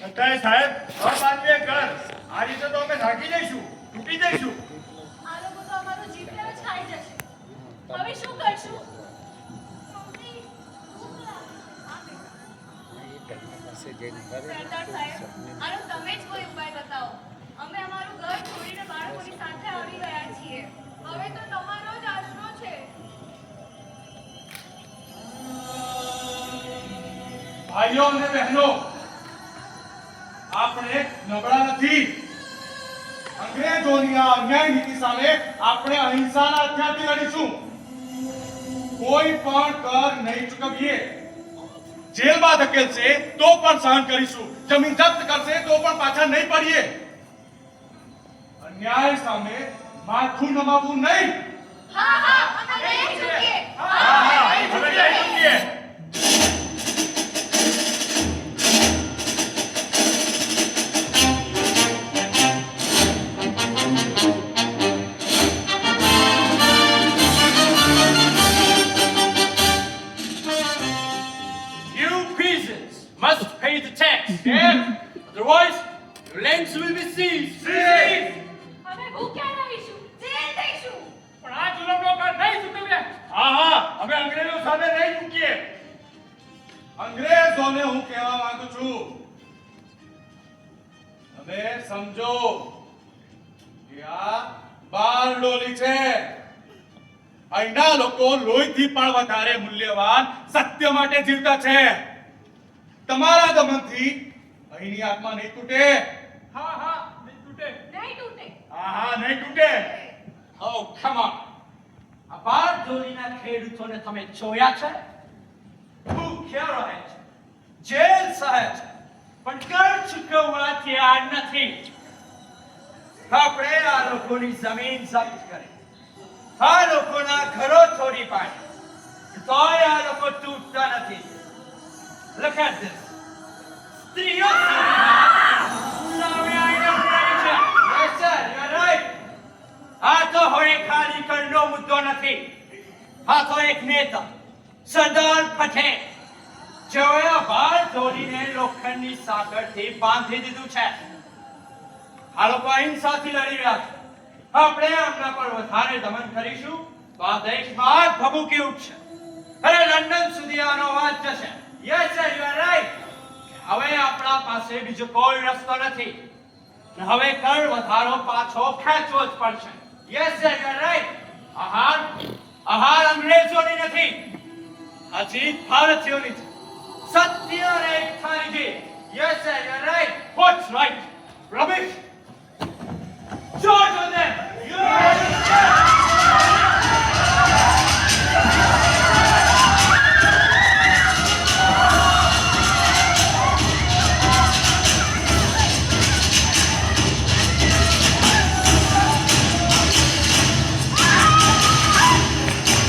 અત્યારે સાહેબ અબાંધે ઘર આ રીતે તો અમે થાકી જઈશું, તૂટી જઈશું. આ લોકો તો અમારો જીવન જ ખાઈ જશે. હવે શું કરશું? સરદાર સાહેબ, આનો તમે જ કોઈ ઉપાય બતાવો. અમે અમારું ઘર છોડીને બાળકોની સાથે આવી ગયા છીએ. હવે તો તમારો જ આશરો છે. ભાઈઓ અને બહેનો, આપણે નબળા નથી. અંગ્રેજોની આ અન્યાય નીતિ સામે આપણે અહિંસાના હથિયારથી લડીશું. કોઈ પણ કર નહીં ચૂકવીએ. જેલમાં ધકેલશે તો પણ સહન કરીશું. જમીન જપ્ત કરશે તો પણ પાછા નહીં પડીએ. અન્યાય સામે માથું નમાવવું નહીં. હા હા, અમે નહીં ચૂકીએ. હા હા, હવે નહીં ચૂકીએ. Must pay the tax. Otherwise, your lands will be seized. અમે ભૂખ્યા રહીશું, જેલ જઈશું. પણ આ જુલમનો કર નહીં ચૂકવ્યા. હા હા, અમે અંગ્રેજો સામે નહીં ચૂકીએ. અંગ્રેજોને હું કહેવા માંગુ છું, તમે સમજો કે આ બારડોલી છે. અહીંના લોકો લોહીથી પણ વધારે મૂલ્યવાન સત્ય માટે જીવતા છે. તમારા દમનથી અહીંની આત્મા નહીં તૂટે. હા હા, નહીં તૂટે. નહીં તૂટે. હા હા, નહીં તૂટે. Oh, come on. આ બારડોલીના ખેડૂતોને તમે જોયા છે? ભૂખ્યા રહે છે, જેલ સહે છે, પણ કર ચૂકવવા તૈયાર નથી. આપણે આ લોકોની જમીન જપ્ત કરી, આ લોકોના ઘરો તોડી પાડી, તોય આ લોકો તૂટતા નથી. Look at this. સ્ત્રીઓ સામે આવીને ઉભરાય છે. Yes sir, you are right. આ તો હવે ખાલી કરનો મુદ્દો નથી. આ તો એક નેતા સરદાર પટેલ જેઓએ બાર તોડીને લોખંડની સાંકળથી બાંધી દીધું છે. આ લોકો અહિંસાથી લડી રહ્યા છે. આપણે આમના પર વધારે દમન કરીશું તો આ દેશમાં ભભૂકી ઉઠશે. અરે લંડન સુધી આનો અવાજ જશે. Yes sir, you are right. હવે આપણા પાસે બીજો કોઈ રસ્તો નથી. હવે કર વધારો પાછો ખેંચવો જ પડશે. Yes sir, you are right. આહાર અંગ્રેજોની નથી, આ જીત ભારતીયોની છે. સત્ય અને એકતાની જીત. Yes sir, you are right. What's right? Rubbish.